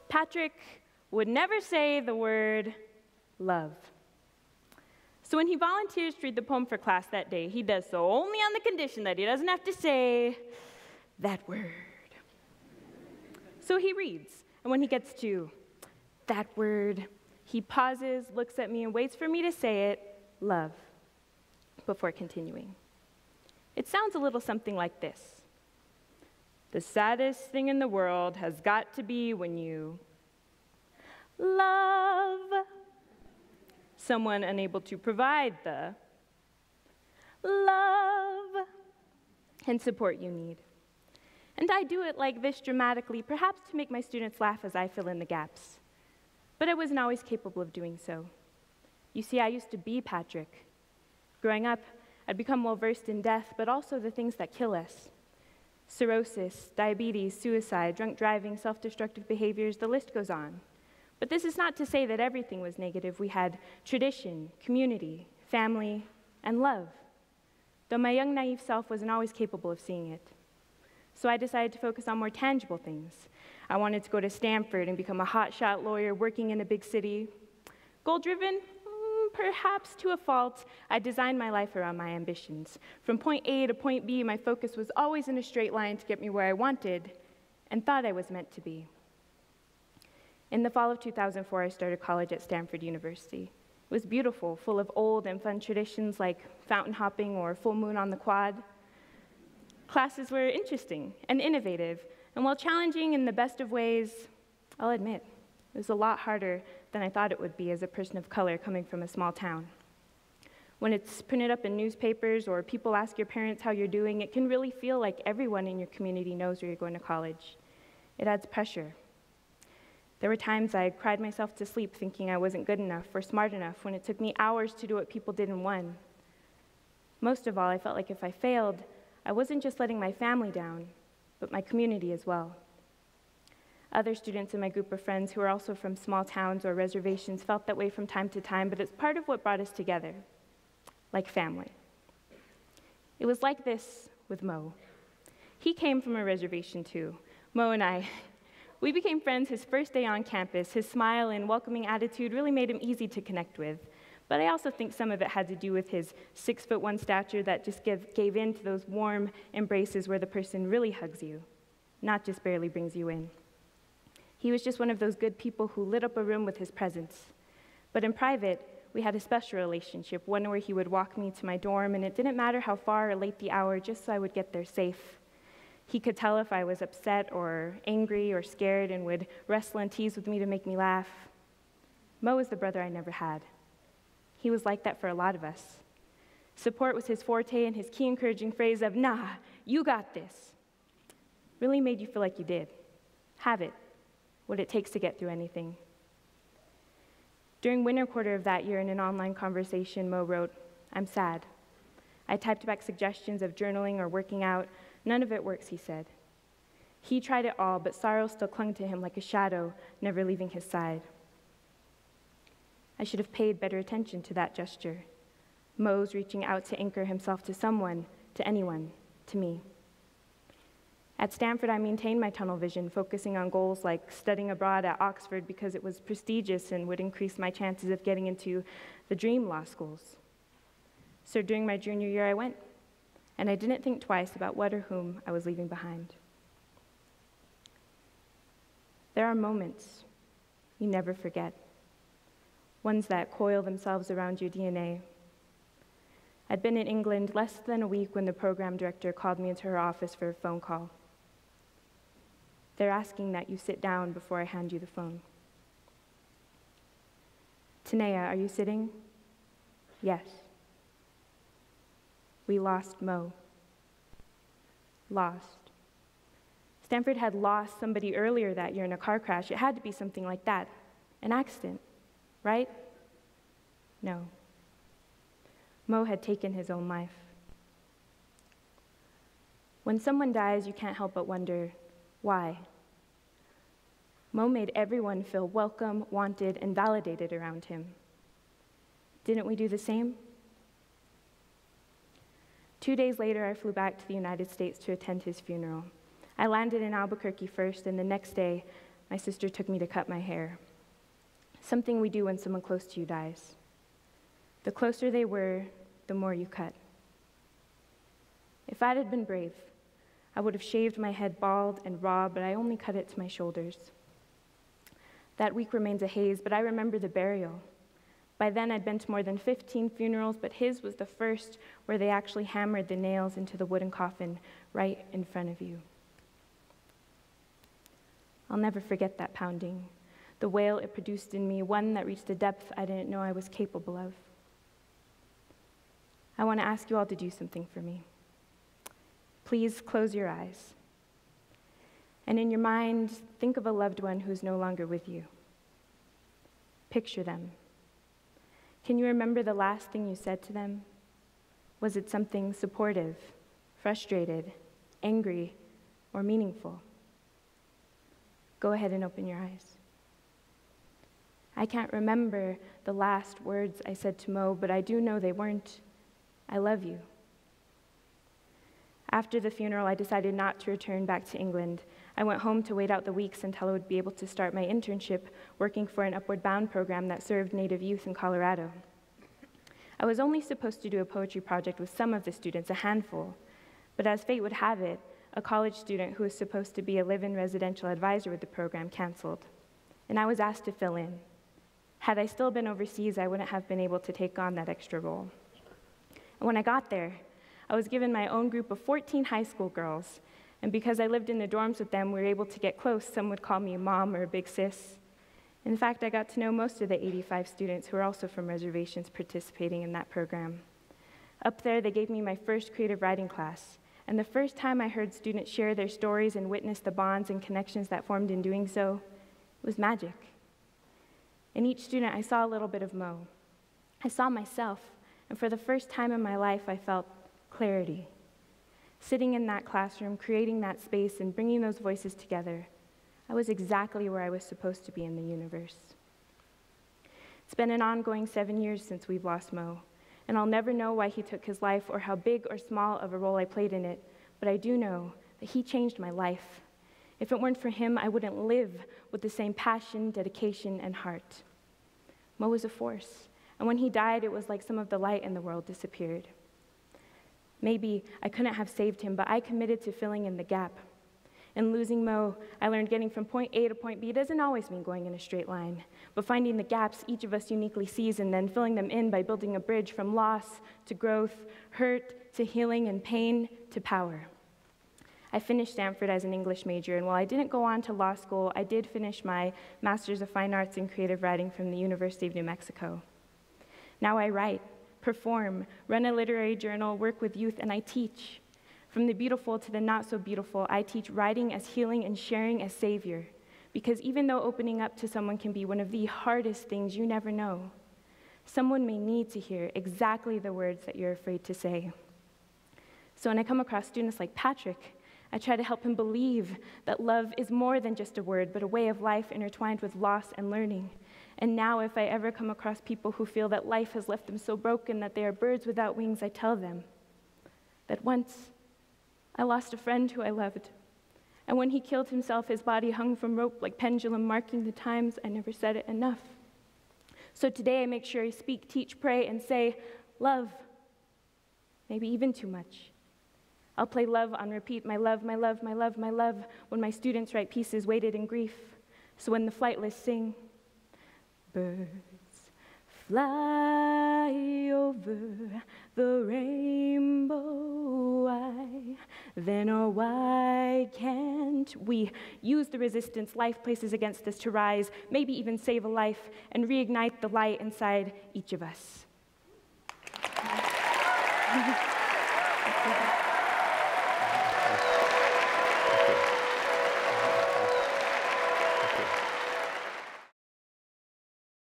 Patrick would never say the word love. So when he volunteers to read the poem for class that day, he does so only on the condition that he doesn't have to say that word. So he reads, and when he gets to that word, he pauses, looks at me, and waits for me to say it, love, before continuing. It sounds a little something like this. The saddest thing in the world has got to be when you love someone unable to provide the love and support you need. And I do it like this dramatically, perhaps to make my students laugh as I fill in the gaps. But I wasn't always capable of doing so. You see, I used to be Patrick. Growing up, I'd become well-versed in death, but also the things that kill us. Cirrhosis, diabetes, suicide, drunk driving, self-destructive behaviors, the list goes on. But this is not to say that everything was negative. We had tradition, community, family, and love, though my young, naive self wasn't always capable of seeing it. So I decided to focus on more tangible things. I wanted to go to Stanford and become a hotshot lawyer working in a big city. Goal-driven? Perhaps to a fault. I designed my life around my ambitions. From point A to point B, my focus was always in a straight line to get me where I wanted and thought I was meant to be. In the fall of 2004, I started college at Stanford University. It was beautiful, full of old and fun traditions like fountain hopping or full moon on the quad. Classes were interesting and innovative, and while challenging in the best of ways, I'll admit, it was a lot harder than I thought it would be as a person of color coming from a small town. When it's printed up in newspapers or people ask your parents how you're doing, it can really feel like everyone in your community knows where you're going to college. It adds pressure. There were times I cried myself to sleep thinking I wasn't good enough or smart enough when it took me hours to do what people did in one. Most of all, I felt like if I failed, I wasn't just letting my family down, but my community as well. Other students in my group of friends who are also from small towns or reservations felt that way from time to time, but it's part of what brought us together, like family. It was like this with Mo. He came from a reservation too. Mo and I, we became friends his first day on campus. His smile and welcoming attitude really made him easy to connect with. But I also think some of it had to do with his 6'1" stature that just gave in to those warm embraces where the person really hugs you, not just barely brings you in. He was just one of those good people who lit up a room with his presence. But in private, we had a special relationship, one where he would walk me to my dorm, and it didn't matter how far or late the hour, just so I would get there safe. He could tell if I was upset or angry or scared and would wrestle and tease with me to make me laugh. Mo was the brother I never had. He was like that for a lot of us. Support was his forte, and his key encouraging phrase of, "Nah, you got this," really made you feel like you did. Have it, what it takes to get through anything. During winter quarter of that year in an online conversation, Mo wrote, "I'm sad." I typed back suggestions of journaling or working out. None of it works, he said. He tried it all, but sorrow still clung to him like a shadow, never leaving his side. I should have paid better attention to that gesture. Mo's reaching out to anchor himself to someone, to anyone, to me. At Stanford, I maintained my tunnel vision, focusing on goals like studying abroad at Oxford because it was prestigious and would increase my chances of getting into the dream law schools. So during my junior year, I went, and I didn't think twice about what or whom I was leaving behind. There are moments you never forget, ones that coil themselves around your DNA. I'd been in England less than a week when the program director called me into her office for a phone call. They're asking that you sit down before I hand you the phone. Tanaya, are you sitting? Yes. We lost Mo. Lost. Stanford had lost somebody earlier that year in a car crash. It had to be something like that. An accident, right? No. Mo had taken his own life. When someone dies, you can't help but wonder, why? Mo made everyone feel welcome, wanted, and validated around him. Didn't we do the same? 2 days later, I flew back to the United States to attend his funeral. I landed in Albuquerque first, and the next day, my sister took me to cut my hair. Something we do when someone close to you dies. The closer they were, the more you cut. If I had been brave, I would have shaved my head bald and raw, but I only cut it to my shoulders. That week remains a haze, but I remember the burial. By then, I'd been to more than 15 funerals, but his was the first where they actually hammered the nails into the wooden coffin right in front of you. I'll never forget that pounding, the wail it produced in me, one that reached a depth I didn't know I was capable of. I want to ask you all to do something for me. Please close your eyes. And in your mind, think of a loved one who's no longer with you. Picture them. Can you remember the last thing you said to them? Was it something supportive, frustrated, angry, or meaningful? Go ahead and open your eyes. I can't remember the last words I said to Mo, but I do know they weren't, "I love you." After the funeral, I decided not to return back to England. I went home to wait out the weeks until I would be able to start my internship working for an Upward Bound program that served Native youth in Colorado. I was only supposed to do a poetry project with some of the students, a handful, but as fate would have it, a college student who was supposed to be a live-in residential advisor with the program canceled, and I was asked to fill in. Had I still been overseas, I wouldn't have been able to take on that extra role. And when I got there, I was given my own group of 14 high school girls, and because I lived in the dorms with them, we were able to get close. Some would call me a mom or a big sis. In fact, I got to know most of the 85 students who are also from reservations participating in that program. Up there, they gave me my first creative writing class, and the first time I heard students share their stories and witness the bonds and connections that formed in doing so, it was magic. In each student, I saw a little bit of Mo. I saw myself, and for the first time in my life, I felt clarity. Sitting in that classroom, creating that space, and bringing those voices together, I was exactly where I was supposed to be in the universe. It's been an ongoing 7 years since we've lost Mo, and I'll never know why he took his life or how big or small of a role I played in it, but I do know that he changed my life. If it weren't for him, I wouldn't live with the same passion, dedication, and heart. Mo was a force, and when he died, it was like some of the light in the world disappeared. Maybe I couldn't have saved him, but I committed to filling in the gap. In losing Mo, I learned getting from point A to point B doesn't always mean going in a straight line, but finding the gaps each of us uniquely sees and then filling them in by building a bridge from loss to growth, hurt to healing, and pain to power. I finished Stanford as an English major, and while I didn't go on to law school, I did finish my Master's of Fine Arts in Creative Writing from the University of New Mexico. Now I write, perform, run a literary journal, work with youth, and I teach. From the beautiful to the not so beautiful, I teach writing as healing and sharing as savior. Because even though opening up to someone can be one of the hardest things, you never know. Someone may need to hear exactly the words that you're afraid to say. So when I come across students like Patrick, I try to help him believe that love is more than just a word, but a way of life intertwined with loss and learning. And now if I ever come across people who feel that life has left them so broken that they are birds without wings, I tell them that once I lost a friend who I loved, and when he killed himself, his body hung from rope like pendulum, marking the times I never said it enough. So today I make sure I speak, teach, pray, and say, love, maybe even too much. I'll play love on repeat, my love, my love, my love, my love, when my students write pieces weighted in grief. So when the flightless sing, birds fly over the rainbow, why then or why can't we use the resistance life places against us to rise, maybe even save a life, and reignite the light inside each of us?